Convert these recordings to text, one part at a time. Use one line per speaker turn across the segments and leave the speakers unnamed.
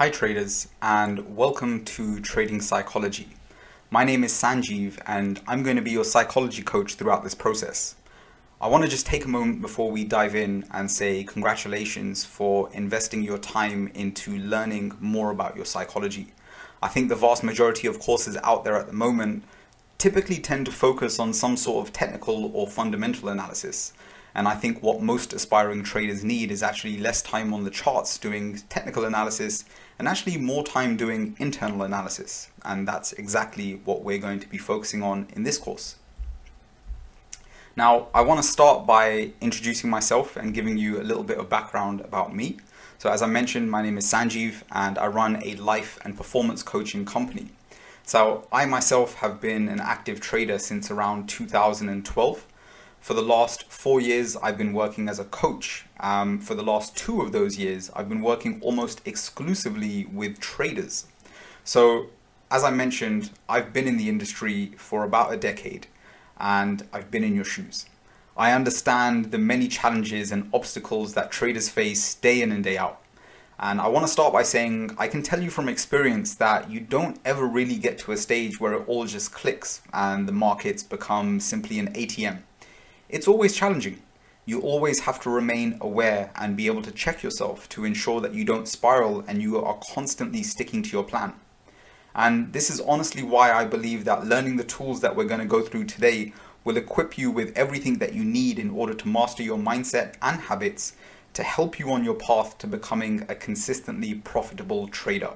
Hi traders, and welcome to Trading Psychology. My name is Sanjeev and I'm going to be your psychology coach throughout this process. I want to just take a moment before we dive in and say congratulations for investing your time into learning more about your psychology. I think the vast majority of courses out there at the moment typically tend to focus on some sort of technical or fundamental analysis. And I think what most aspiring traders need is actually less time on the charts doing technical analysis and actually more time doing internal analysis. And that's exactly what we're going to be focusing on in this course. Now, I want to start by introducing myself and giving you a little bit of background about me. So as I mentioned, my name is Sanjeev and I run a life and performance coaching company. So I myself have been an active trader since around 2012. For the last 4 years, I've been working as a coach. For the last 2 of those years, I've been working almost exclusively with traders. So, as I mentioned, I've been in the industry for about a decade, and I've been in your shoes. I understand the many challenges and obstacles that traders face day in and day out. And I want to start by saying I can tell you from experience that you don't ever really get to a stage where it all just clicks and the markets become simply an ATM. It's always challenging. You always have to remain aware and be able to check yourself to ensure that you don't spiral and you are constantly sticking to your plan. And this is honestly why I believe that learning the tools that we're going to go through today will equip you with everything that you need in order to master your mindset and habits to help you on your path to becoming a consistently profitable trader.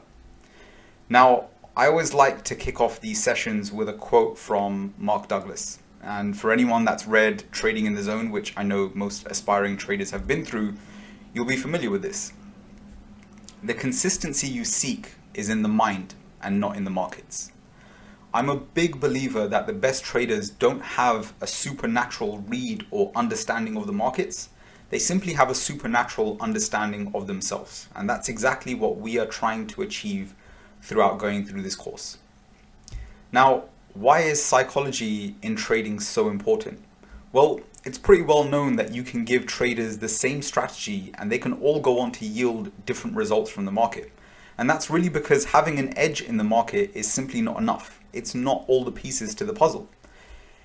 Now, I always like to kick off these sessions with a quote from Mark Douglas. And for anyone that's read Trading in the Zone, which I know most aspiring traders have been through, you'll be familiar with this. The consistency you seek is in the mind and not in the markets. I'm a big believer that the best traders don't have a supernatural read or understanding of the markets. They simply have a supernatural understanding of themselves. And that's exactly what we are trying to achieve throughout going through this course. Now, why is psychology in trading so important? Well, it's pretty well known that you can give traders the same strategy and they can all go on to yield different results from the market. And that's really because having an edge in the market is simply not enough. It's not all the pieces to the puzzle.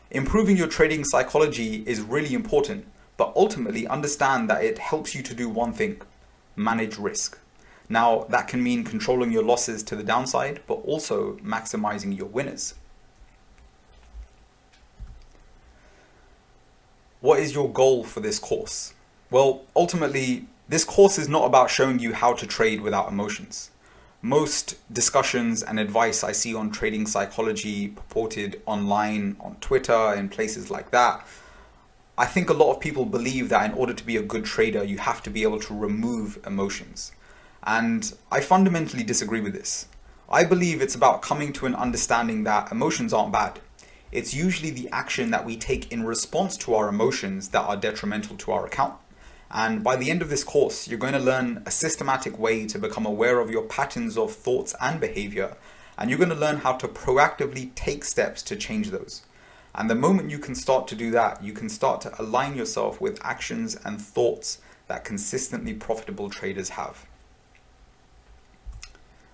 Improving your trading psychology is really important, but ultimately understand that it helps you to do one thing: manage risk. Now, that can mean controlling your losses to the downside, but also maximizing your winners. What is your goal for this course? Well, ultimately, this course is not about showing you how to trade without emotions. Most discussions and advice I see on trading psychology purported online, on Twitter, and places like that, I think a lot of people believe that in order to be a good trader, you have to be able to remove emotions. And I fundamentally disagree with this. I believe it's about coming to an understanding that emotions aren't bad. It's usually the action that we take in response to our emotions that are detrimental to our account. And by the end of this course, you're going to learn a systematic way to become aware of your patterns of thoughts and behavior. And you're going to learn how to proactively take steps to change those. And the moment you can start to do that, you can start to align yourself with actions and thoughts that consistently profitable traders have.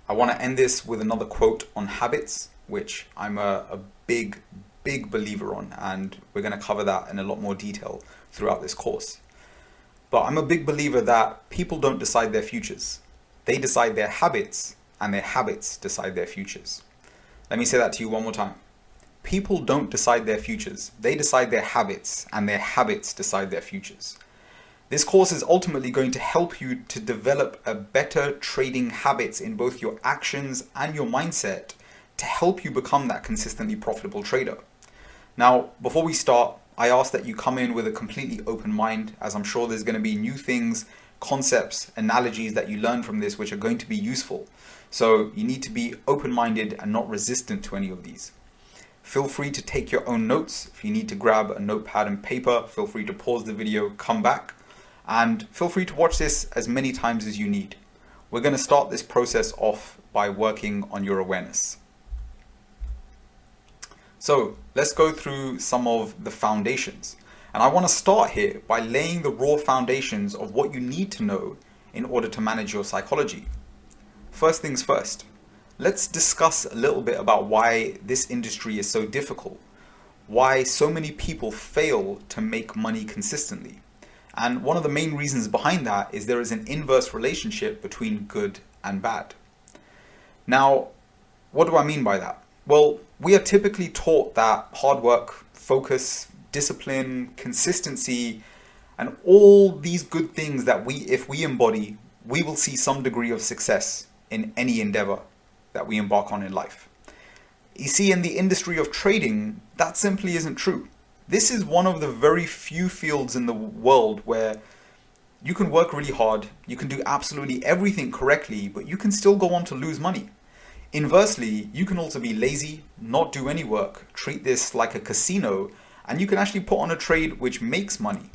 I want to end this with another quote on habits, which I'm a big believer on, and we're going to cover that in a lot more detail throughout this course. But I'm a big believer that people don't decide their futures. They decide their habits, and their habits decide their futures. Let me say that to you one more time. People don't decide their futures. They decide their habits, and their habits decide their futures. This course is ultimately going to help you to develop a better trading habits in both your actions and your mindset to help you become that consistently profitable trader. Now, before we start, I ask that you come in with a completely open mind, as I'm sure there's going to be new things, concepts, analogies that you learn from this which are going to be useful. So you need to be open-minded and not resistant to any of these. Feel free to take your own notes. If you need to grab a notepad and paper, feel free to pause the video, come back, and feel free to watch this as many times as you need. We're going to start this process off by working on your awareness. So let's go through some of the foundations. And I want to start here by laying the raw foundations of what you need to know in order to manage your psychology. first things first. Let's discuss a little bit about why this industry is so difficult, why so many people fail to make money consistently. And one of the main reasons behind that is there is an inverse relationship between good and bad. Now, what do I mean by that? Well, we are typically taught that hard work, focus, discipline, consistency, and all these good things that if we embody, we will see some degree of success in any endeavor that we embark on in life. You see, in the industry of trading, that simply isn't true. This is one of the very few fields in the world where you can work really hard, you can do absolutely everything correctly, but you can still go on to lose money. Inversely, you can also be lazy, not do any work, treat this like a casino, and you can actually put on a trade which makes money.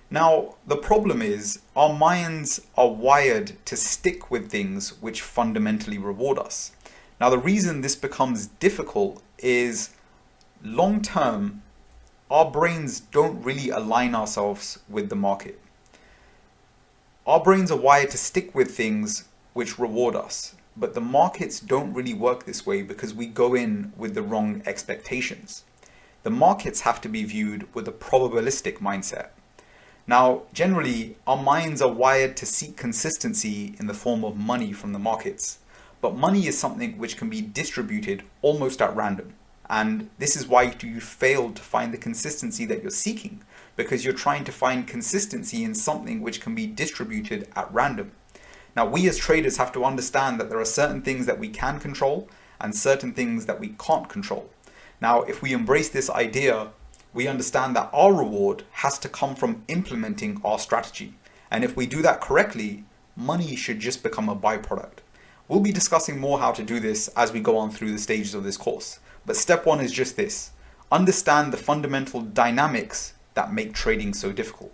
Now, the problem is our minds are wired to stick with things which fundamentally reward us. Now, the reason this becomes difficult is long term, our brains don't really align ourselves with the market. Our brains are wired to stick with things which reward us, but the markets don't really work this way because we go in with the wrong expectations. The markets have to be viewed with a probabilistic mindset. Now, generally, our minds are wired to seek consistency in the form of money from the markets, but money is something which can be distributed almost at random. And this is why you fail to find the consistency that you're seeking, because you're trying to find consistency in something which can be distributed at random. Now, we as traders have to understand that there are certain things that we can control and certain things that we can't control. Now, if we embrace this idea, we understand that our reward has to come from implementing our strategy. And if we do that correctly, money should just become a byproduct. We'll be discussing more how to do this as we go on through the stages of this course. But step one is just this: understand the fundamental dynamics that make trading so difficult.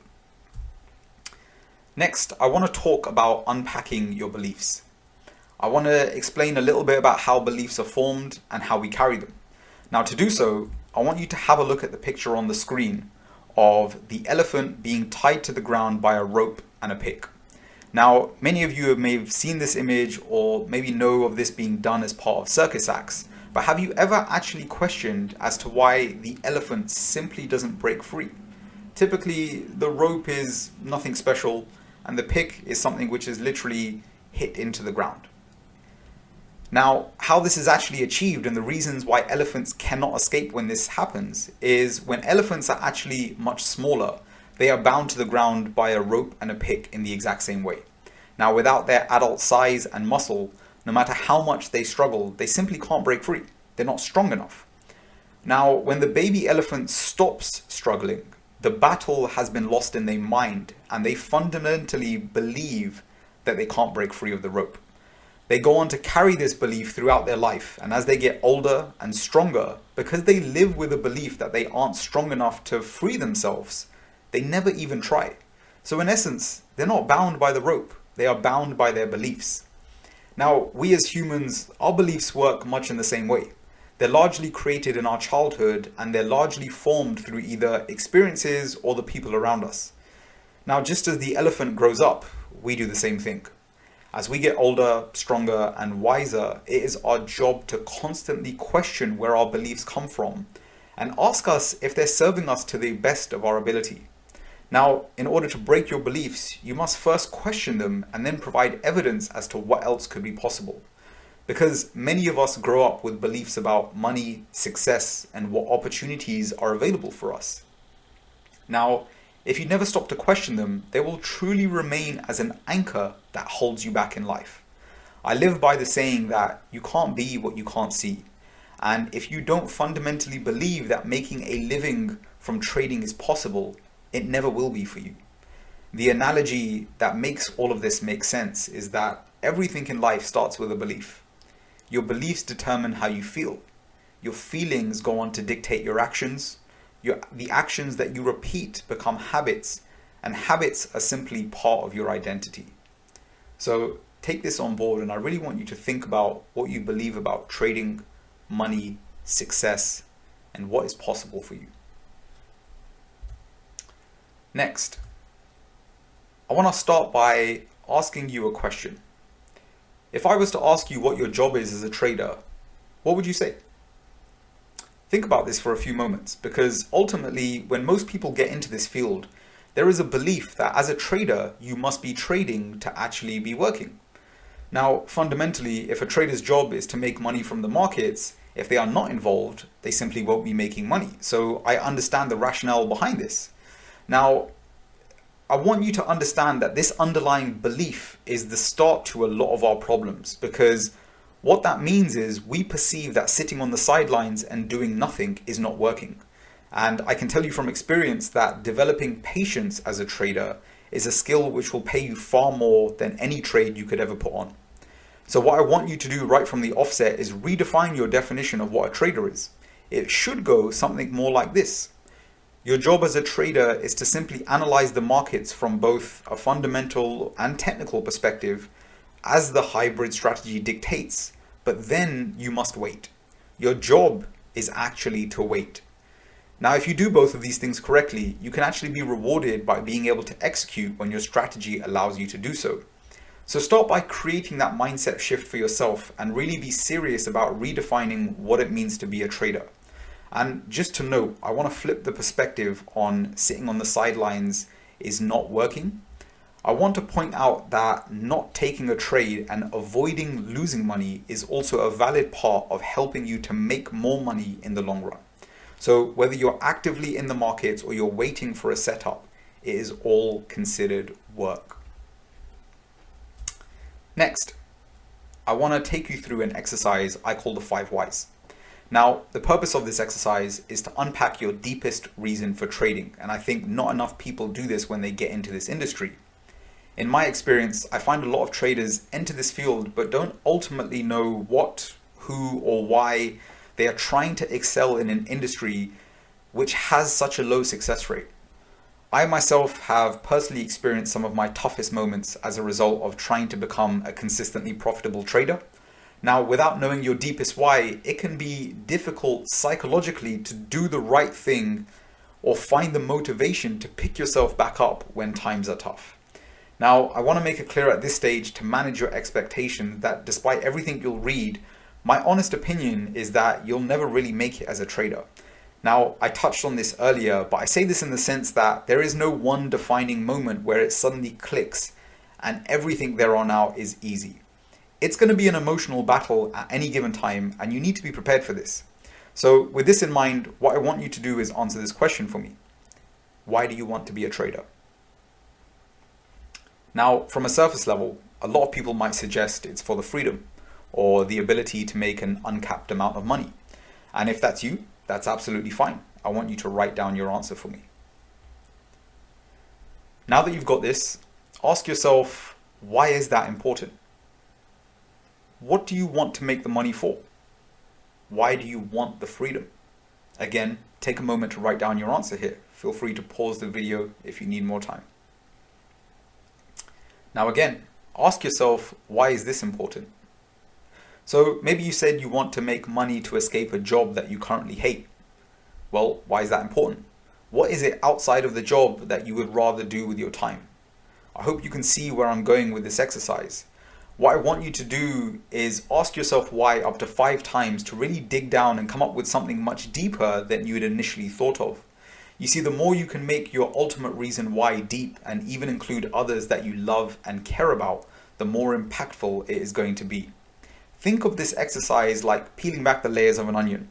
Next, I want to talk about unpacking your beliefs. I want to explain a little bit about how beliefs are formed and how we carry them. Now, to do so, I want you to have a look at the picture on the screen of the elephant being tied to the ground by a rope and a pick. Now, many of you may have seen this image or maybe know of this being done as part of circus acts, but have you ever actually questioned as to why the elephant simply doesn't break free? Typically, the rope is nothing special and the pick is something which is literally hit into the ground. Now, how this is actually achieved and the reasons why elephants cannot escape when this happens is when elephants are actually much smaller, they are bound to the ground by a rope and a pick in the exact same way. Now, without their adult size and muscle, no matter how much they struggle, they simply can't break free. They're not strong enough. Now, when the baby elephant stops struggling, the battle has been lost in their mind and they fundamentally believe that they can't break free of the rope. They go on to carry this belief throughout their life, and as they get older and stronger, because they live with a belief that they aren't strong enough to free themselves, they never even try. So in essence, they're not bound by the rope, they are bound by their beliefs. Now, we as humans, our beliefs work much in the same way. They're largely created in our childhood and they're largely formed through either experiences or the people around us. Now, just as the elephant grows up, we do the same thing. As we get older, stronger, and wiser, it is our job to constantly question where our beliefs come from and ask us if they're serving us to the best of our ability. Now, in order to break your beliefs, you must first question them and then provide evidence as to what else could be possible. Because many of us grow up with beliefs about money, success, and what opportunities are available for us. Now, if you never stop to question them, they will truly remain as an anchor that holds you back in life. I live by the saying that you can't be what you can't see. And if you don't fundamentally believe that making a living from trading is possible, it never will be for you. The analogy that makes all of this make sense is that everything in life starts with a belief. Your beliefs determine how you feel. Your feelings go on to dictate your actions. The actions that you repeat become habits, and habits are simply part of your identity. So take this on board, and I really want you to think about what you believe about trading, money, success, and what is possible for you. Next, I want to start by asking you a question. If I was to ask you what your job is as a trader, what would you say? Think about this for a few moments, because ultimately, when most people get into this field, there is a belief that as a trader, you must be trading to actually be working. Now, fundamentally, if a trader's job is to make money from the markets, if they are not involved, they simply won't be making money. So I understand the rationale behind this. Now, I want you to understand that this underlying belief is the start to a lot of our problems, because what that means is we perceive that sitting on the sidelines and doing nothing is not working. And I can tell you from experience that developing patience as a trader is a skill which will pay you far more than any trade you could ever put on. So what I want you to do right from the offset is redefine your definition of what a trader is. It should go something more like this. Your job as a trader is to simply analyze the markets from both a fundamental and technical perspective as the hybrid strategy dictates, but then you must wait. Your job is actually to wait. Now, if you do both of these things correctly, you can actually be rewarded by being able to execute when your strategy allows you to do so. So start by creating that mindset shift for yourself and really be serious about redefining what it means to be a trader. And just to note, I want to flip the perspective on sitting on the sidelines is not working. I want to point out that not taking a trade and avoiding losing money is also a valid part of helping you to make more money in the long run. So whether you're actively in the markets or you're waiting for a setup, it is all considered work. Next, I want to take you through an exercise I call the 5 whys. Now, the purpose of this exercise is to unpack your deepest reason for trading, and I think not enough people do this when they get into this industry. In my experience, I find a lot of traders enter this field but don't ultimately know what, who, or why they are trying to excel in an industry which has such a low success rate. I myself have personally experienced some of my toughest moments as a result of trying to become a consistently profitable trader. Now, without knowing your deepest why, it can be difficult psychologically to do the right thing or find the motivation to pick yourself back up when times are tough. Now, I want to make it clear at this stage to manage your expectations that despite everything you'll read, my honest opinion is that you'll never really make it as a trader. Now, I touched on this earlier, but I say this in the sense that there is no one defining moment where it suddenly clicks and everything there on out is easy. It's going to be an emotional battle at any given time, and you need to be prepared for this. So with this in mind, what I want you to do is answer this question for me. Why do you want to be a trader? Now, from a surface level, a lot of people might suggest it's for the freedom or the ability to make an uncapped amount of money. And if that's you, that's absolutely fine. I want you to write down your answer for me. Now that you've got this, ask yourself, why is that important? What do you want to make the money for? Why do you want the freedom? Again, take a moment to write down your answer here. Feel free to pause the video if you need more time. Now again, ask yourself, why is this important? So maybe you said you want to make money to escape a job that you currently hate. Well, why is that important? What is it outside of the job that you would rather do with your time? I hope you can see where I'm going with this exercise. What I want you to do is ask yourself why up to 5 times to really dig down and come up with something much deeper than you had initially thought of. You see, the more you can make your ultimate reason why deep and even include others that you love and care about, the more impactful it is going to be. Think of this exercise like peeling back the layers of an onion.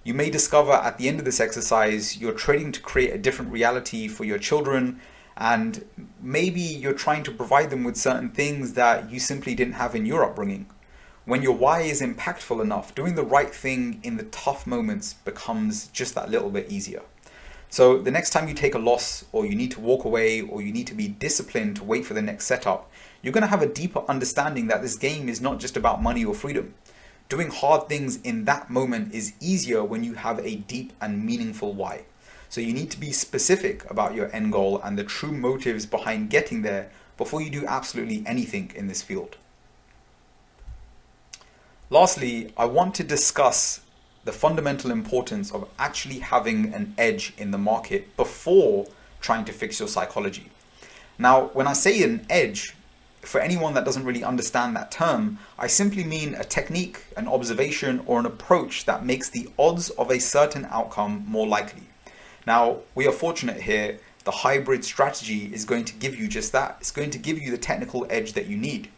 You may discover at the end of this exercise, you're trading to create a different reality for your children, and maybe you're trying to provide them with certain things that you simply didn't have in your upbringing. When your why is impactful enough, doing the right thing in the tough moments becomes just that little bit easier. So the next time you take a loss, or you need to walk away, or you need to be disciplined to wait for the next setup, you're going to have a deeper understanding that this game is not just about money or freedom. Doing hard things in that moment is easier when you have a deep and meaningful why. So you need to be specific about your end goal and the true motives behind getting there before you do absolutely anything in this field. Lastly, I want to discuss the fundamental importance of actually having an edge in the market before trying to fix your psychology. Now, when I say an edge, for anyone that doesn't really understand that term, I simply mean a technique, an observation, or an approach that makes the odds of a certain outcome more likely. Now, we are fortunate here. The hybrid strategy is going to give you just that. It's going to give you the technical edge that you need.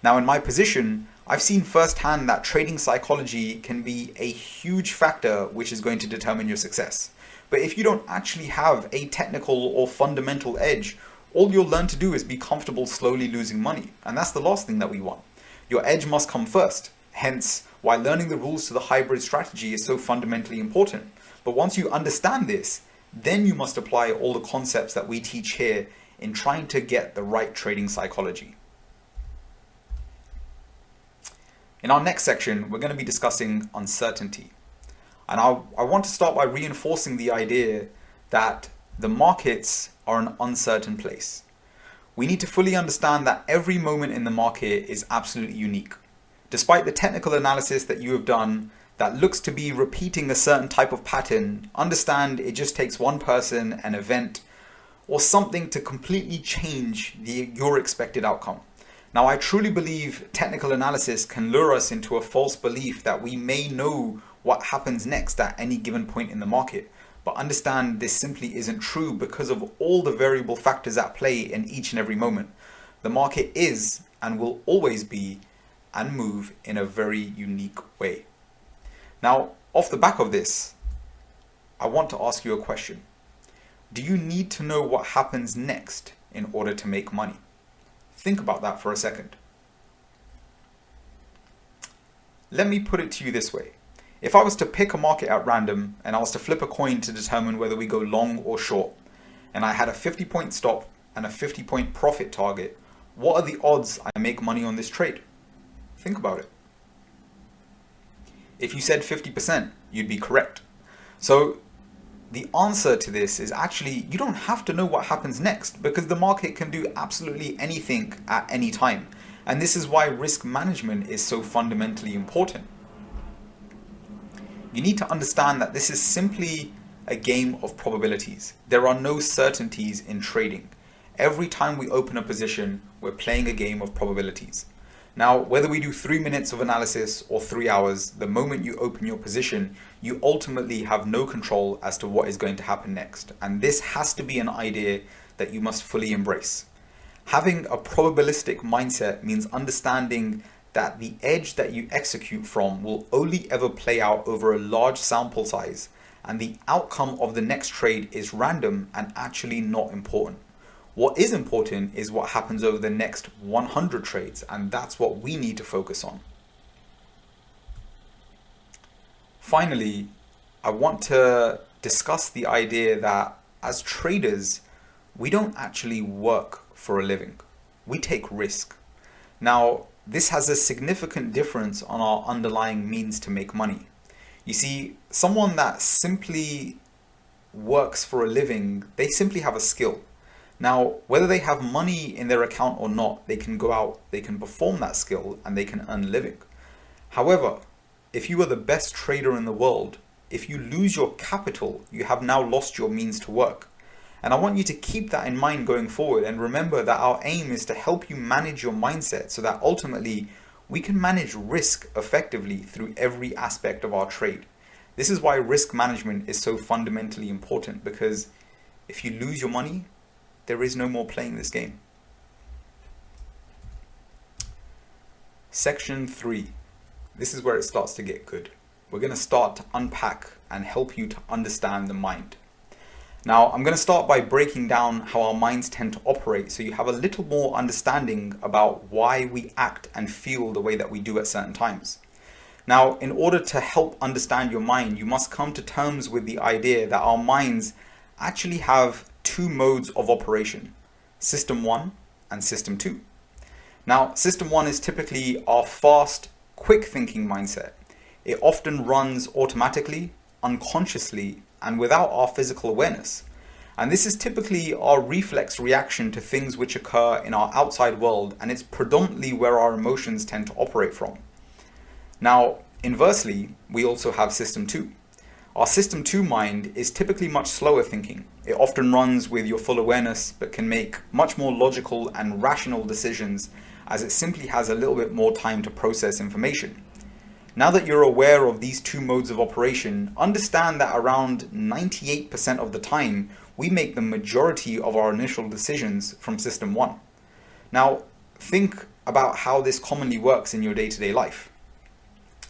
Now, in my position, I've seen firsthand that trading psychology can be a huge factor which is going to determine your success. But if you don't actually have a technical or fundamental edge, all you'll learn to do is be comfortable slowly losing money. And that's the last thing that we want. Your edge must come first. Hence, why learning the rules to the hybrid strategy is so fundamentally important. But once you understand this, then you must apply all the concepts that we teach here in trying to get the right trading psychology. In our next section, we're going to be discussing uncertainty. And I want to start by reinforcing the idea that the markets are an uncertain place. We need to fully understand that every moment in the market is absolutely unique. Despite the technical analysis that you have done that looks to be repeating a certain type of pattern, understand it just takes one person, an event, or something to completely change your expected outcome. Now, I truly believe technical analysis can lure us into a false belief that we may know what happens next at any given point in the market. But understand this simply isn't true because of all the variable factors at play in each and every moment. The market is and will always be and move in a very unique way. Now, off the back of this, I want to ask you a question. Do you need to know what happens next in order to make money? Think about that for a second. Let me put it to you this way. If I was to pick a market at random and I was to flip a coin to determine whether we go long or short, and I had a 50-point stop and a 50-point profit target, what are the odds I make money on this trade? Think about it. If you said 50%, you'd be correct. So the answer to this is actually you don't have to know what happens next because the market can do absolutely anything at any time. And this is why risk management is so fundamentally important. You need to understand that this is simply a game of probabilities. There are no certainties in trading. Every time we open a position, we're playing a game of probabilities. Now, whether we do 3 minutes of analysis or 3 hours, the moment you open your position, you ultimately have no control as to what is going to happen next. And this has to be an idea that you must fully embrace. Having a probabilistic mindset means understanding that the edge that you execute from will only ever play out over a large sample size, and the outcome of the next trade is random and actually not important. What is important is what happens over the next 100 trades, and that's what we need to focus on. Finally, I want to discuss the idea that as traders, we don't actually work for a living. We take risk. Now, this has a significant difference on our underlying means to make money. You see, someone that simply works for a living, they simply have a skill. Now, whether they have money in their account or not, they can go out, they can perform that skill, and they can earn a living. However, if you are the best trader in the world, if you lose your capital, you have now lost your means to work. And I want you to keep that in mind going forward and remember that our aim is to help you manage your mindset so that ultimately we can manage risk effectively through every aspect of our trade. This is why risk management is so fundamentally important, because if you lose your money, there is no more playing this game. Section 3. This is where it starts to get good. We're going to start to unpack and help you to understand the mind. Now, I'm going to start by breaking down how our minds tend to operate so you have a little more understanding about why we act and feel the way that we do at certain times. Now, in order to help understand your mind, you must come to terms with the idea that our minds actually have two modes of operation, System 1 and System 2. Now, System 1 is typically our fast, quick thinking mindset. It often runs automatically, unconsciously, and without our physical awareness. And this is typically our reflex reaction to things which occur in our outside world, and it's predominantly where our emotions tend to operate from. Now, inversely, we also have System 2. Our system 2 mind is typically much slower thinking. It often runs with your full awareness, but can make much more logical and rational decisions as it simply has a little bit more time to process information. Now that you're aware of these two modes of operation, understand that around 98% of the time, we make the majority of our initial decisions from system 1. Now, think about how this commonly works in your day-to-day life.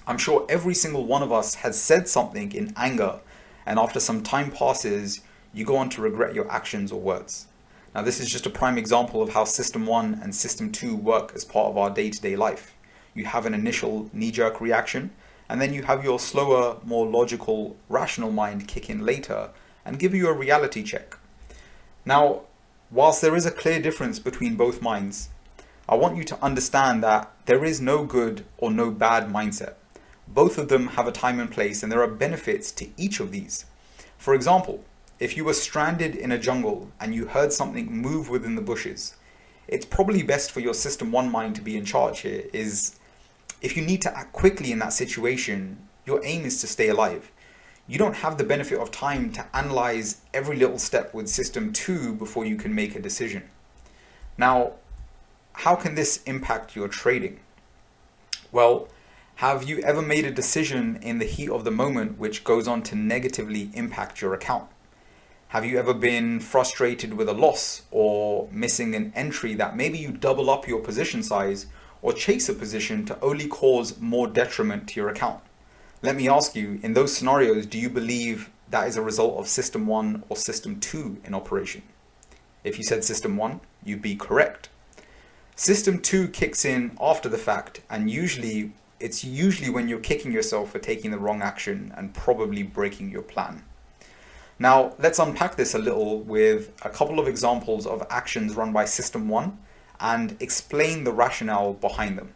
I'm sure every single one of us has said something in anger, and after some time passes, you go on to regret your actions or words. Now, this is just a prime example of how System 1 and System 2 work as part of our day-to-day life. You have an initial knee-jerk reaction, and then you have your slower, more logical, rational mind kick in later and give you a reality check. Now, whilst there is a clear difference between both minds, I want you to understand that there is no good or no bad mindset. Both of them have a time and place, and there are benefits to each of these. For example, if you were stranded in a jungle and you heard something move within the bushes, it's probably best for your System 1 mind to be in charge here. If you need to act quickly in that situation, your aim is to stay alive. You don't have the benefit of time to analyze every little step with System 2 before you can make a decision. Now, how can this impact your trading? Well, have you ever made a decision in the heat of the moment which goes on to negatively impact your account? Have you ever been frustrated with a loss or missing an entry that maybe you double up your position size or chase a position to only cause more detriment to your account? Let me ask you, in those scenarios, do you believe that is a result of System 1 or System 2 in operation? If you said System 1, you'd be correct. System 2 kicks in after the fact, and it's usually when you're kicking yourself for taking the wrong action and probably breaking your plan. Now, let's unpack this a little with a couple of examples of actions run by System 1 and explain the rationale behind them.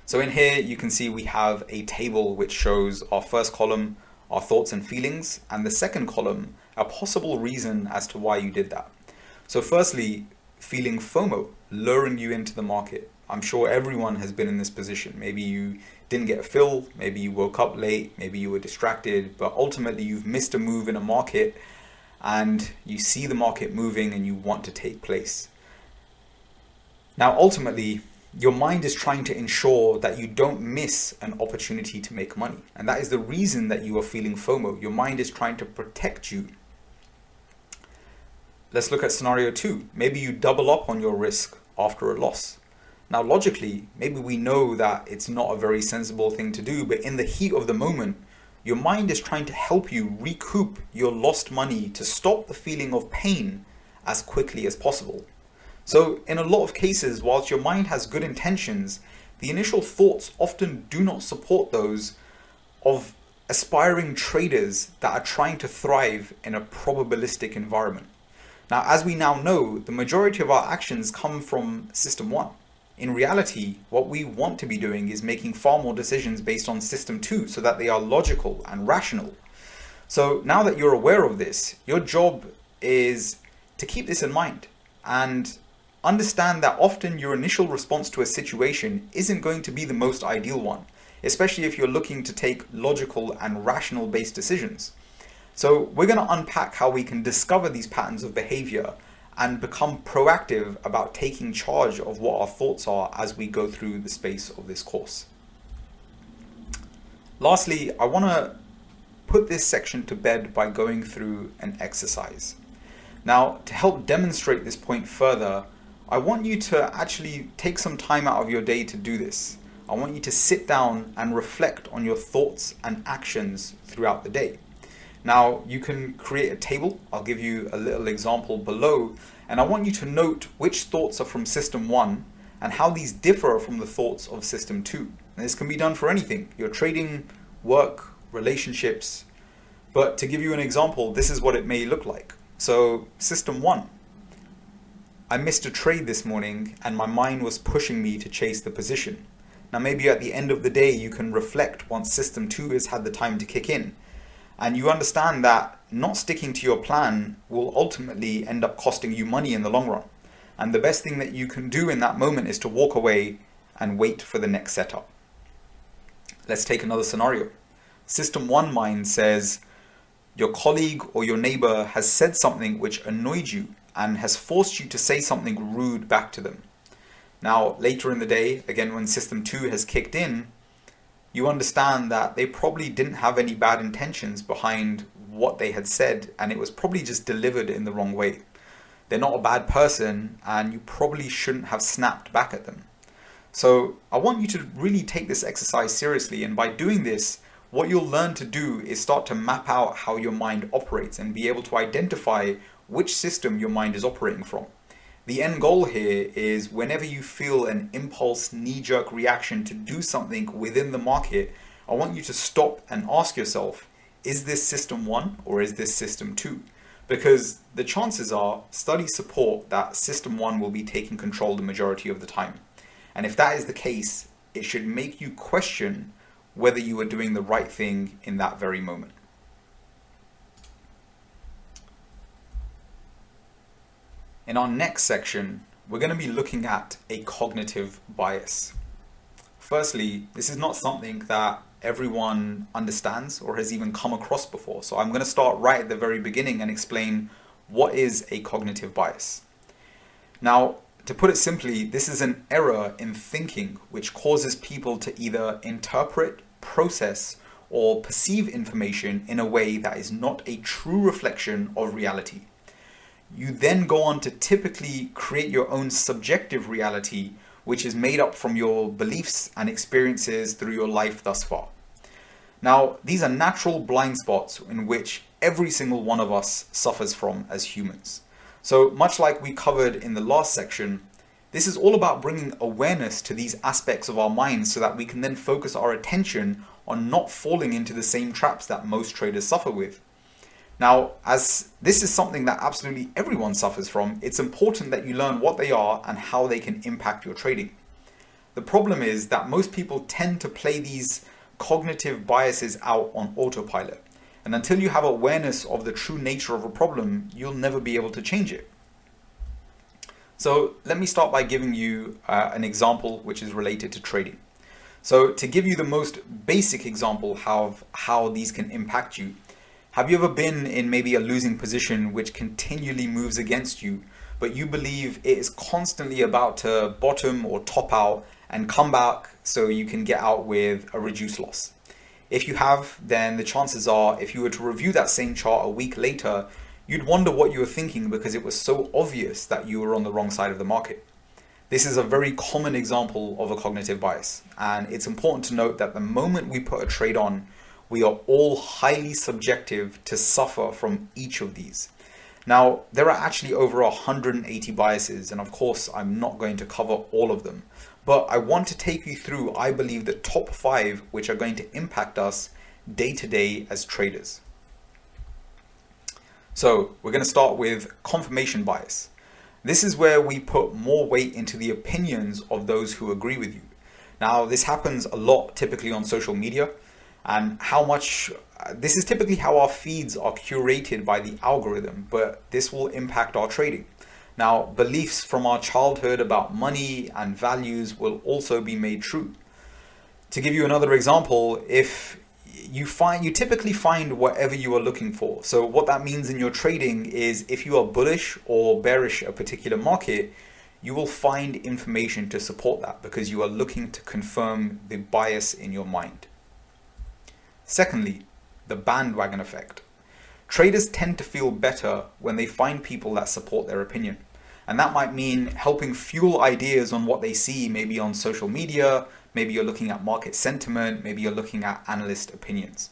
So in here, you can see we have a table which shows our first column, our thoughts and feelings, and the second column, a possible reason as to why you did that. So firstly, feeling FOMO, luring you into the market. I'm sure everyone has been in this position. Maybe you didn't get a fill, maybe you woke up late, maybe you were distracted, but ultimately you've missed a move in a market and you see the market moving and you want to take place. Now, ultimately, your mind is trying to ensure that you don't miss an opportunity to make money. And that is the reason that you are feeling FOMO. Your mind is trying to protect you. Let's look at scenario 2. Maybe you double up on your risk after a loss. Now, logically, maybe we know that it's not a very sensible thing to do, but in the heat of the moment, your mind is trying to help you recoup your lost money to stop the feeling of pain as quickly as possible. So in a lot of cases, whilst your mind has good intentions, the initial thoughts often do not support those of aspiring traders that are trying to thrive in a probabilistic environment. Now, as we now know, the majority of our actions come from System 1. In reality, what we want to be doing is making far more decisions based on System 2 so that they are logical and rational. So now that you're aware of this, your job is to keep this in mind and understand that often your initial response to a situation isn't going to be the most ideal one, especially if you're looking to take logical and rational based decisions. So we're going to unpack how we can discover these patterns of behavior and become proactive about taking charge of what our thoughts are as we go through the space of this course. Lastly, I want to put this section to bed by going through an exercise. Now, to help demonstrate this point further, I want you to actually take some time out of your day to do this. I want you to sit down and reflect on your thoughts and actions throughout the day. Now, you can create a table. I'll give you a little example below, and I want you to note which thoughts are from System 1 and how these differ from the thoughts of System 2. And this can be done for anything, your trading, work, relationships. But to give you an example, this is what it may look like. So, System 1. I missed a trade this morning and my mind was pushing me to chase the position. Now, maybe at the end of the day, you can reflect once System 2 has had the time to kick in. And you understand that not sticking to your plan will ultimately end up costing you money in the long run. And the best thing that you can do in that moment is to walk away and wait for the next setup. Let's take another scenario. System 1 mind says, your colleague or your neighbor has said something which annoyed you and has forced you to say something rude back to them. Now, later in the day, again, when System 2 has kicked in, you understand that they probably didn't have any bad intentions behind what they had said, and it was probably just delivered in the wrong way. They're not a bad person, and you probably shouldn't have snapped back at them. So I want you to really take this exercise seriously, and by doing this, what you'll learn to do is start to map out how your mind operates and be able to identify which system your mind is operating from. The end goal here is whenever you feel an impulse, knee-jerk reaction to do something within the market, I want you to stop and ask yourself, is this system 1 or is this system 2? Because the chances are, studies support that system 1 will be taking control the majority of the time. And if that is the case, it should make you question whether you are doing the right thing in that very moment. In our next section, we're going to be looking at a cognitive bias. Firstly, this is not something that everyone understands or has even come across before. So I'm going to start right at the very beginning and explain what is a cognitive bias. Now, to put it simply, this is an error in thinking which causes people to either interpret, process, or perceive information in a way that is not a true reflection of reality. You then go on to typically create your own subjective reality, which is made up from your beliefs and experiences through your life thus far. Now, these are natural blind spots in which every single one of us suffers from as humans. So much like we covered in the last section, this is all about bringing awareness to these aspects of our minds so that we can then focus our attention on not falling into the same traps that most traders suffer with. Now, as this is something that absolutely everyone suffers from, it's important that you learn what they are and how they can impact your trading. The problem is that most people tend to play these cognitive biases out on autopilot. And until you have awareness of the true nature of a problem, you'll never be able to change it. So let me start by giving you an example which is related to trading. So to give you the most basic example of how these can impact you, have you ever been in maybe a losing position which continually moves against you, but you believe it is constantly about to bottom or top out and come back so you can get out with a reduced loss? If you have, then the chances are if you were to review that same chart a week later, you'd wonder what you were thinking because it was so obvious that you were on the wrong side of the market. This is a very common example of a cognitive bias, and it's important to note that the moment we put a trade on, we are all highly subjective to suffer from each of these. Now, there are actually over 180 biases, and of course, I'm not going to cover all of them. But I want to take you through, I believe, the top 5 which are going to impact us day to day as traders. So we're going to start with confirmation bias. This is where we put more weight into the opinions of those who agree with you. Now, this happens a lot typically on social media, and this is typically how our feeds are curated by the algorithm, but this will impact our trading. Now, beliefs from our childhood about money and values will also be made true. To give you another example, if you typically find whatever you are looking for. So what that means in your trading is if you are bullish or bearish a particular market, you will find information to support that because you are looking to confirm the bias in your mind. Secondly, the bandwagon effect. Traders tend to feel better when they find people that support their opinion. And that might mean helping fuel ideas on what they see, maybe on social media, maybe you're looking at market sentiment, maybe you're looking at analyst opinions.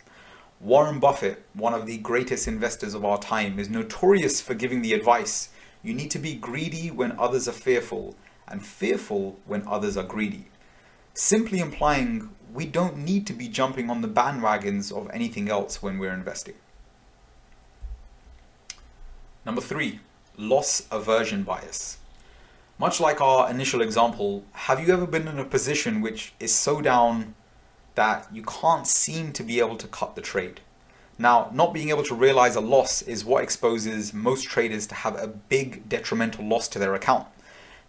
Warren Buffett, one of the greatest investors of our time, is notorious for giving the advice, you need to be greedy when others are fearful, and fearful when others are greedy. Simply implying we don't need to be jumping on the bandwagons of anything else when we're investing. Number 3, loss aversion bias. Much like our initial example, have you ever been in a position which is so down that you can't seem to be able to cut the trade? Now, not being able to realize a loss is what exposes most traders to have a big detrimental loss to their account.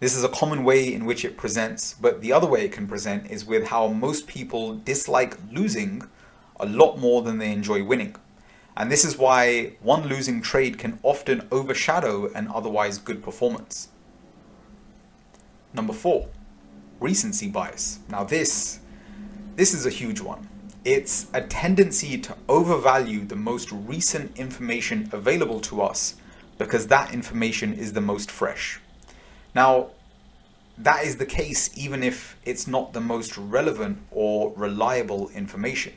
This is a common way in which it presents, but the other way it can present is with how most people dislike losing a lot more than they enjoy winning. And this is why one losing trade can often overshadow an otherwise good performance. Number 4, recency bias. Now this is a huge one. It's a tendency to overvalue the most recent information available to us because that information is the most fresh. Now, that is the case even if it's not the most relevant or reliable information.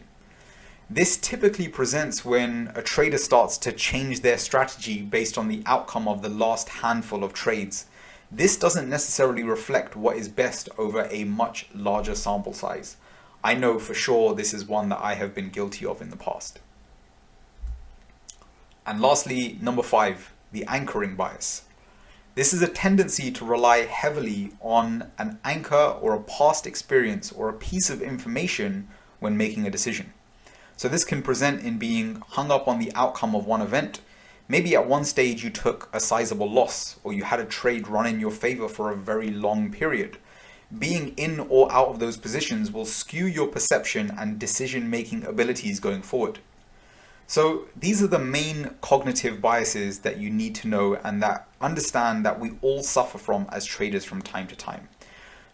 This typically presents when a trader starts to change their strategy based on the outcome of the last handful of trades. This doesn't necessarily reflect what is best over a much larger sample size. I know for sure this is one that I have been guilty of in the past. And lastly, number 5, the anchoring bias. This is a tendency to rely heavily on an anchor or a past experience or a piece of information when making a decision. So this can present in being hung up on the outcome of one event. Maybe at one stage you took a sizable loss or you had a trade run in your favor for a very long period. Being in or out of those positions will skew your perception and decision-making abilities going forward. So these are the main cognitive biases that you need to know and that understand that we all suffer from as traders from time to time.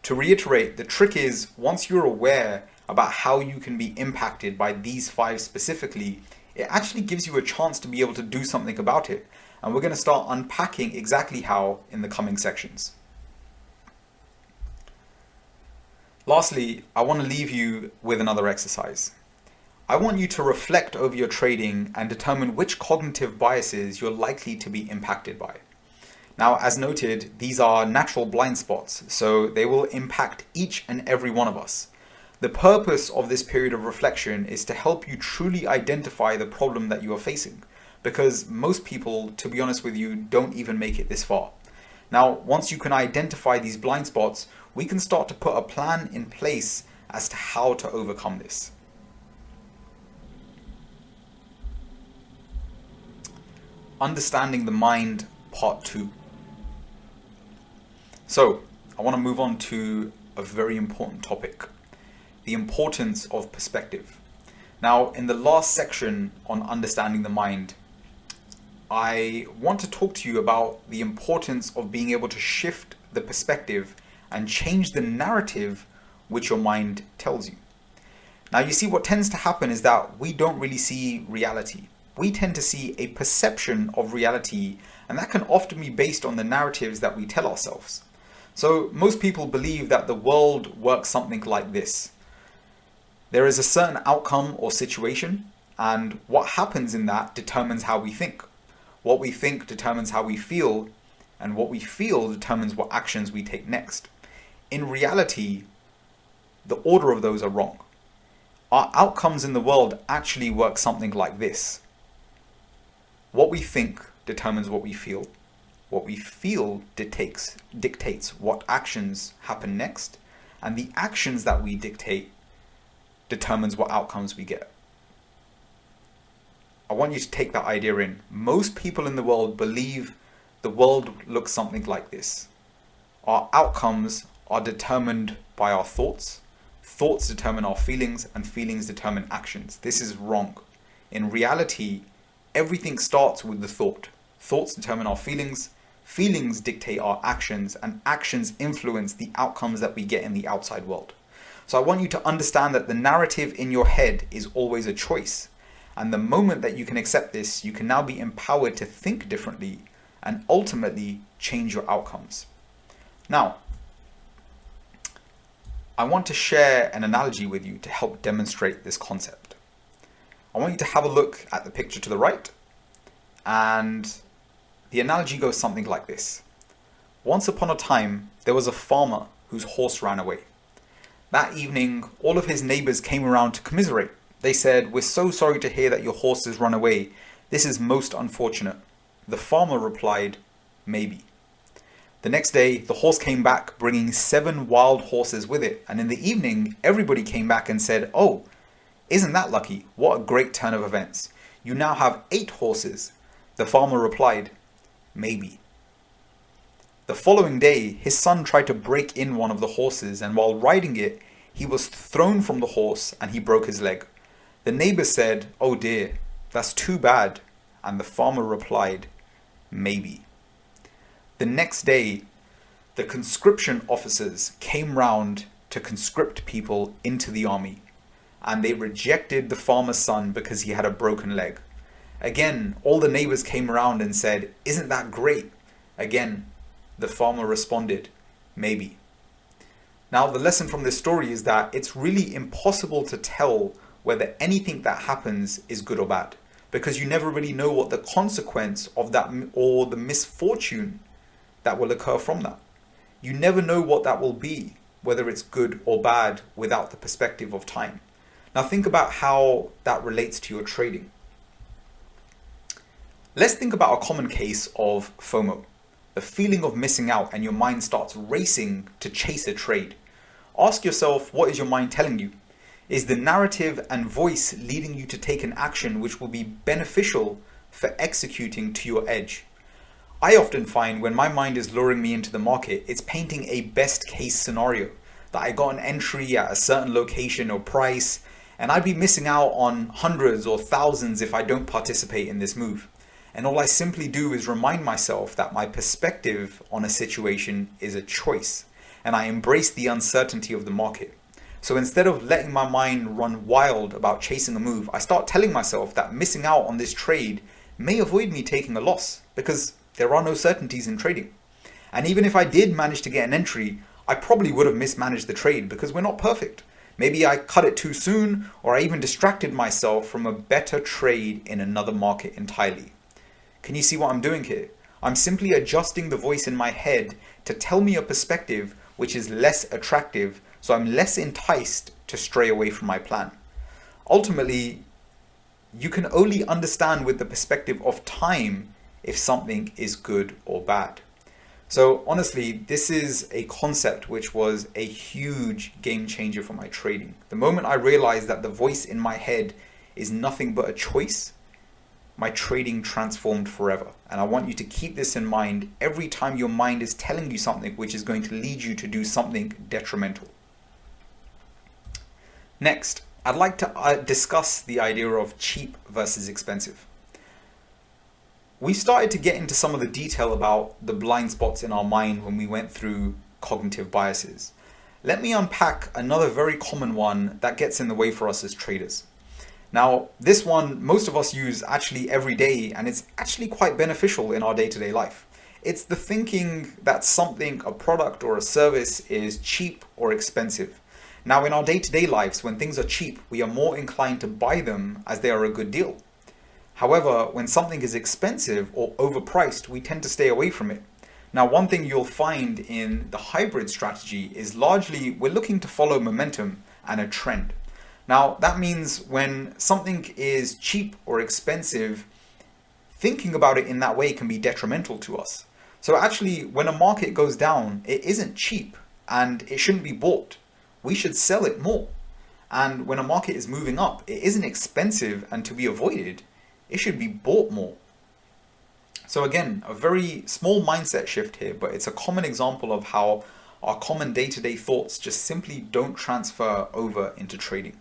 To reiterate, the trick is once you're aware about how you can be impacted by these 5 specifically, it actually gives you a chance to be able to do something about it. And we're going to start unpacking exactly how in the coming sections. Lastly, I want to leave you with another exercise. I want you to reflect over your trading and determine which cognitive biases you're likely to be impacted by. Now, as noted, these are natural blind spots, so they will impact each and every one of us. The purpose of this period of reflection is to help you truly identify the problem that you are facing, because most people, to be honest with you, don't even make it this far. Now, once you can identify these blind spots, we can start to put a plan in place as to how to overcome this. Understanding the mind, part 2. So, I want to move on to a very important topic, the importance of perspective. Now, in the last section on understanding the mind, I want to talk to you about the importance of being able to shift the perspective and change the narrative which your mind tells you. Now, you see, what tends to happen is that we don't really see reality. We tend to see a perception of reality, and that can often be based on the narratives that we tell ourselves. So most people believe that the world works something like this. There is a certain outcome or situation, and what happens in that determines how we think. What we think determines how we feel, and what we feel determines what actions we take next. In reality, the order of those are wrong. Our outcomes in the world actually work something like this. What we think determines what we feel. What we feel dictates what actions happen next, and the actions that we dictate determines what outcomes we get. I want you to take that idea in. Most people in the world believe the world looks something like this. Our outcomes are determined by our thoughts. Thoughts determine our feelings, and feelings determine actions. This is wrong. In reality, everything starts with the thought. Thoughts determine our feelings. Feelings dictate our actions, and actions influence the outcomes that we get in the outside world. So I want you to understand that the narrative in your head is always a choice. And the moment that you can accept this, you can now be empowered to think differently and ultimately change your outcomes. Now, I want to share an analogy with you to help demonstrate this concept. I want you to have a look at the picture to the right, and the analogy goes something like this. Once upon a time, there was a farmer whose horse ran away. That evening, all of his neighbors came around to commiserate. They said, "We're so sorry to hear that your horse has run away. This is most unfortunate." The farmer replied, "Maybe." The next day, the horse came back bringing 7 wild horses with it. And in the evening, everybody came back and said, "Oh, isn't that lucky? What a great turn of events. You now have 8 horses." The farmer replied, "Maybe." The following day, his son tried to break in one of the horses, and while riding it, he was thrown from the horse and he broke his leg. The neighbor said, "Oh dear, that's too bad." And the farmer replied, "Maybe." The next day, the conscription officers came round to conscript people into the army, and they rejected the farmer's son because he had a broken leg. Again, all the neighbors came around and said, "Isn't that great?" Again, the farmer responded, "Maybe." Now, the lesson from this story is that it's really impossible to tell whether anything that happens is good or bad, because you never really know what the consequence of that or the misfortune that will occur from that. You never know what that will be, whether it's good or bad, without the perspective of time. Now think about how that relates to your trading. Let's think about a common case of FOMO, the feeling of missing out, and your mind starts racing to chase a trade. Ask yourself, what is your mind telling you? Is the narrative and voice leading you to take an action which will be beneficial for executing to your edge? I often find when my mind is luring me into the market, it's painting a best case scenario, that I got an entry at a certain location or price, and I'd be missing out on hundreds or thousands if I don't participate in this move. And all I simply do is remind myself that my perspective on a situation is a choice, and I embrace the uncertainty of the market. So instead of letting my mind run wild about chasing a move, I start telling myself that missing out on this trade may avoid me taking a loss, because there are no certainties in trading. And even if I did manage to get an entry, I probably would have mismanaged the trade, because we're not perfect. Maybe I cut it too soon, or I even distracted myself from a better trade in another market entirely. Can you see what I'm doing here? I'm simply adjusting the voice in my head to tell me a perspective which is less attractive, so I'm less enticed to stray away from my plan. Ultimately, you can only understand with the perspective of time if something is good or bad. So honestly, this is a concept which was a huge game changer for my trading. The moment I realized that the voice in my head is nothing but a choice, my trading transformed forever. And I want you to keep this in mind every time your mind is telling you something which is going to lead you to do something detrimental. Next, I'd like to discuss the idea of cheap versus expensive. We started to get into some of the detail about the blind spots in our mind when we went through cognitive biases. Let me unpack another very common one that gets in the way for us as traders. Now, this one most of us use actually every day, and it's actually quite beneficial in our day-to-day life. It's the thinking that something, a product or a service, is cheap or expensive. Now, in our day-to-day lives, when things are cheap, we are more inclined to buy them as they are a good deal. However, when something is expensive or overpriced, we tend to stay away from it. Now, one thing you'll find in the hybrid strategy is largely we're looking to follow momentum and a trend. Now, that means when something is cheap or expensive, thinking about it in that way can be detrimental to us. So actually, when a market goes down, it isn't cheap and it shouldn't be bought. We should sell it more. And when a market is moving up, it isn't expensive and to be avoided. It should be bought more. So again, a very small mindset shift here, but it's a common example of how our common day-to-day thoughts just simply don't transfer over into trading.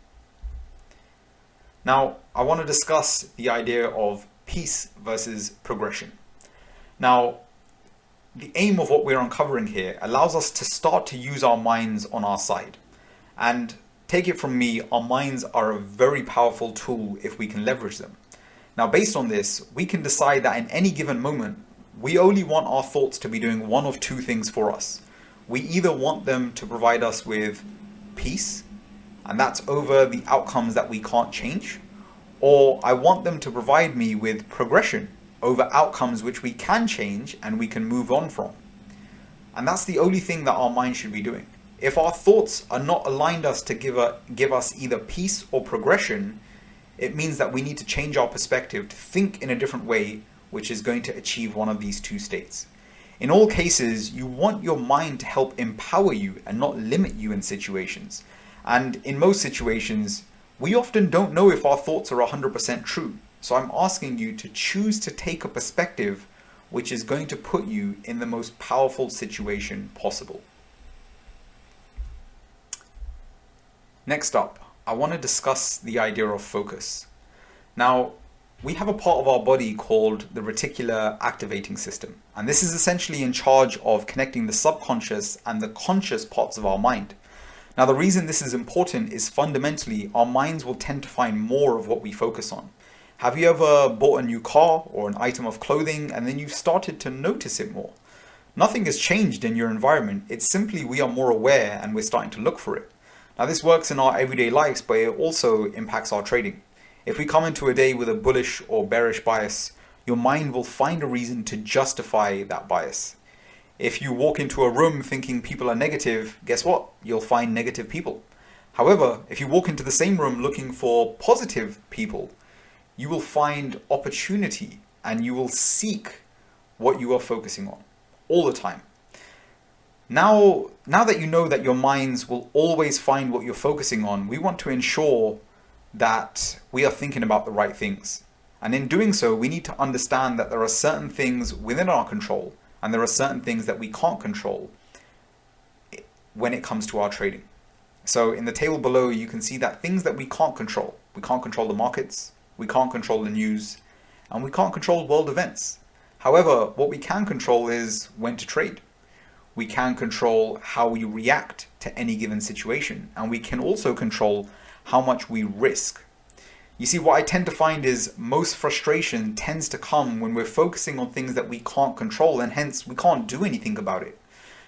Now, I want to discuss the idea of peace versus progression. Now, the aim of what we're uncovering here allows us to start to use our minds on our side. And take it from me, our minds are a very powerful tool if we can leverage them. Now, based on this, we can decide that in any given moment, we only want our thoughts to be doing one of two things for us. We either want them to provide us with peace, and that's over the outcomes that we can't change, or I want them to provide me with progression over outcomes which we can change and we can move on from. And that's the only thing that our mind should be doing. If our thoughts are not aligned us to give us either peace or progression, it means that we need to change our perspective to think in a different way, which is going to achieve one of these two states. In all cases, you want your mind to help empower you and not limit you in situations. And in most situations, we often don't know if our thoughts are 100% true. So I'm asking you to choose to take a perspective which is going to put you in the most powerful situation possible. Next up, I want to discuss the idea of focus. Now, we have a part of our body called the reticular activating system, and this is essentially in charge of connecting the subconscious and the conscious parts of our mind. Now, the reason this is important is fundamentally our minds will tend to find more of what we focus on. Have you ever bought a new car or an item of clothing and then you've started to notice it more? Nothing has changed in your environment, it's simply we are more aware and we're starting to look for it. Now, this works in our everyday lives, but it also impacts our trading. If we come into a day with a bullish or bearish bias, your mind will find a reason to justify that bias. If you walk into a room thinking people are negative, guess what? You'll find negative people. However, if you walk into the same room looking for positive people, you will find opportunity and you will seek what you are focusing on all the time. Now that you know that your minds will always find what you're focusing on, we want to ensure that we are thinking about the right things. And in doing so, we need to understand that there are certain things within our control and there are certain things that we can't control when it comes to our trading. So in the table below, you can see that things that we can't control the markets, we can't control the news, and we can't control world events. However, what we can control is when to trade. We can control how we react to any given situation, and we can also control how much we risk. You see, what I tend to find is most frustration tends to come when we're focusing on things that we can't control, and hence we can't do anything about it.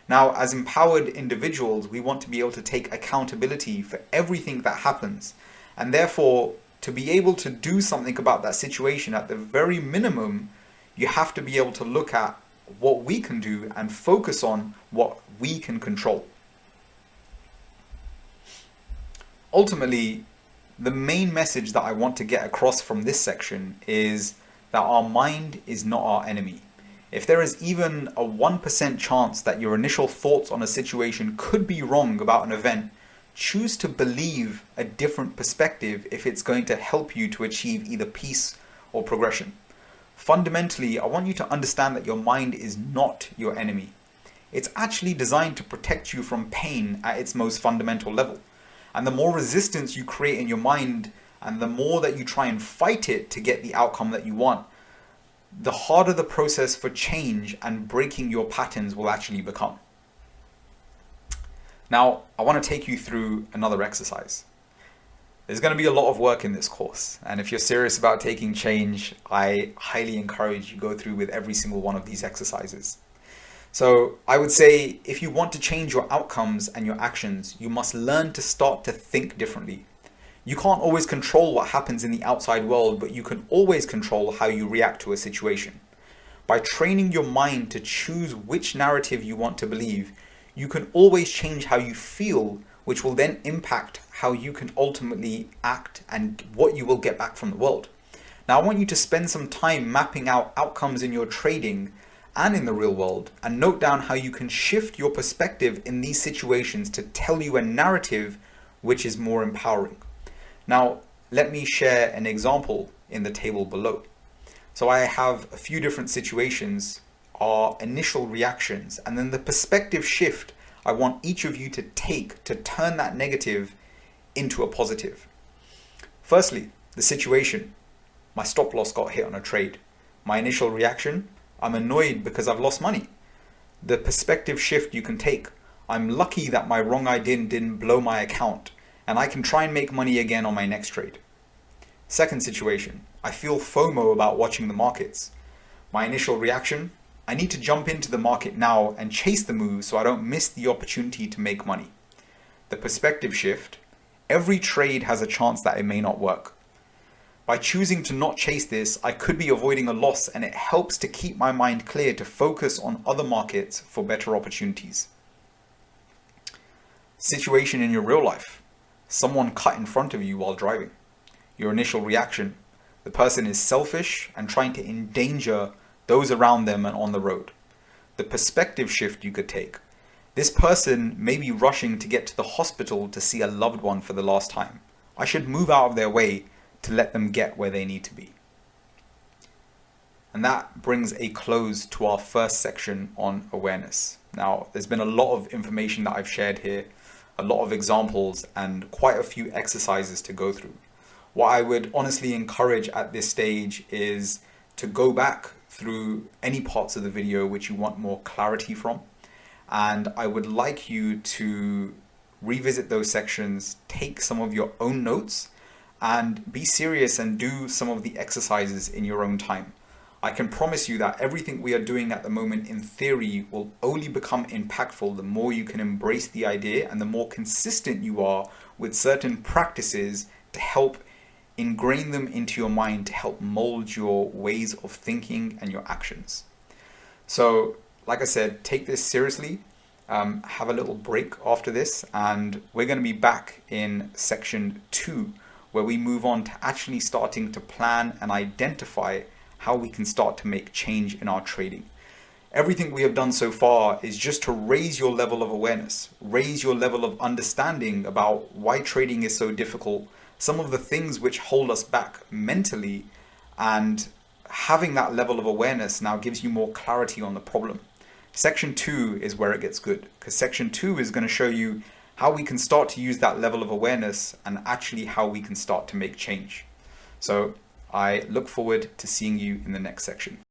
Now, as empowered individuals, we want to be able to take accountability for everything that happens, and therefore to be able to do something about that situation, at the very minimum, you have to be able to look at what we can do and focus on what we can control. Ultimately, the main message that I want to get across from this section is that our mind is not our enemy. If there is even a 1% chance that your initial thoughts on a situation could be wrong about an event, choose to believe a different perspective if it's going to help you to achieve either peace or progression. Fundamentally, I want you to understand that your mind is not your enemy. It's actually designed to protect you from pain at its most fundamental level. And the more resistance you create in your mind and the more that you try and fight it to get the outcome that you want, the harder the process for change and breaking your patterns will actually become. Now, I want to take you through another exercise. There's going to be a lot of work in this course, and if you're serious about taking change, I highly encourage you go through with every single one of these exercises. So I would say if you want to change your outcomes and your actions, you must learn to start to think differently. You can't always control what happens in the outside world, but you can always control how you react to a situation. By training your mind to choose which narrative you want to believe, you can always change how you feel, which will then impact how you can ultimately act and what you will get back from the world. Now, I want you to spend some time mapping out outcomes in your trading and in the real world, and note down how you can shift your perspective in these situations to tell you a narrative which is more empowering. Now, let me share an example in the table below. So I have a few different situations, our initial reactions, and then the perspective shift I want each of you to take to turn that negative into a positive. Firstly, the situation. My stop loss got hit on a trade. My initial reaction, I'm annoyed because I've lost money. The perspective shift you can take. I'm lucky that my wrong idea didn't blow my account, and I can try and make money again on my next trade. Second situation, I feel FOMO about watching the markets. My initial reaction, I need to jump into the market now and chase the move so I don't miss the opportunity to make money. The perspective shift, every trade has a chance that it may not work. By choosing to not chase this, I could be avoiding a loss, and it helps to keep my mind clear to focus on other markets for better opportunities. Situation in your real life. Someone cut in front of you while driving. Your initial reaction, the person is selfish and trying to endanger those around them and on the road. The perspective shift you could take. This person may be rushing to get to the hospital to see a loved one for the last time. I should move out of their way to let them get where they need to be. And that brings a close to our first section on awareness. Now, there's been a lot of information that I've shared here, a lot of examples and quite a few exercises to go through. What I would honestly encourage at this stage is to go back through any parts of the video which you want more clarity from. And I would like you to revisit those sections, take some of your own notes, and be serious and do some of the exercises in your own time. I can promise you that everything we are doing at the moment in theory will only become impactful the more you can embrace the idea and the more consistent you are with certain practices to help ingrain them into your mind, to help mold your ways of thinking and your actions. So, like I said, take this seriously. Have a little break after this, and we're going to be back in section 2, where we move on to actually starting to plan and identify how we can start to make change in our trading. Everything we have done so far is just to raise your level of awareness, raise your level of understanding about why trading is so difficult, some of the things which hold us back mentally, and having that level of awareness now gives you more clarity on the problem. Section 2 is where it gets good, because section 2 is going to show you how we can start to use that level of awareness and actually how we can start to make change. So I look forward to seeing you in the next section.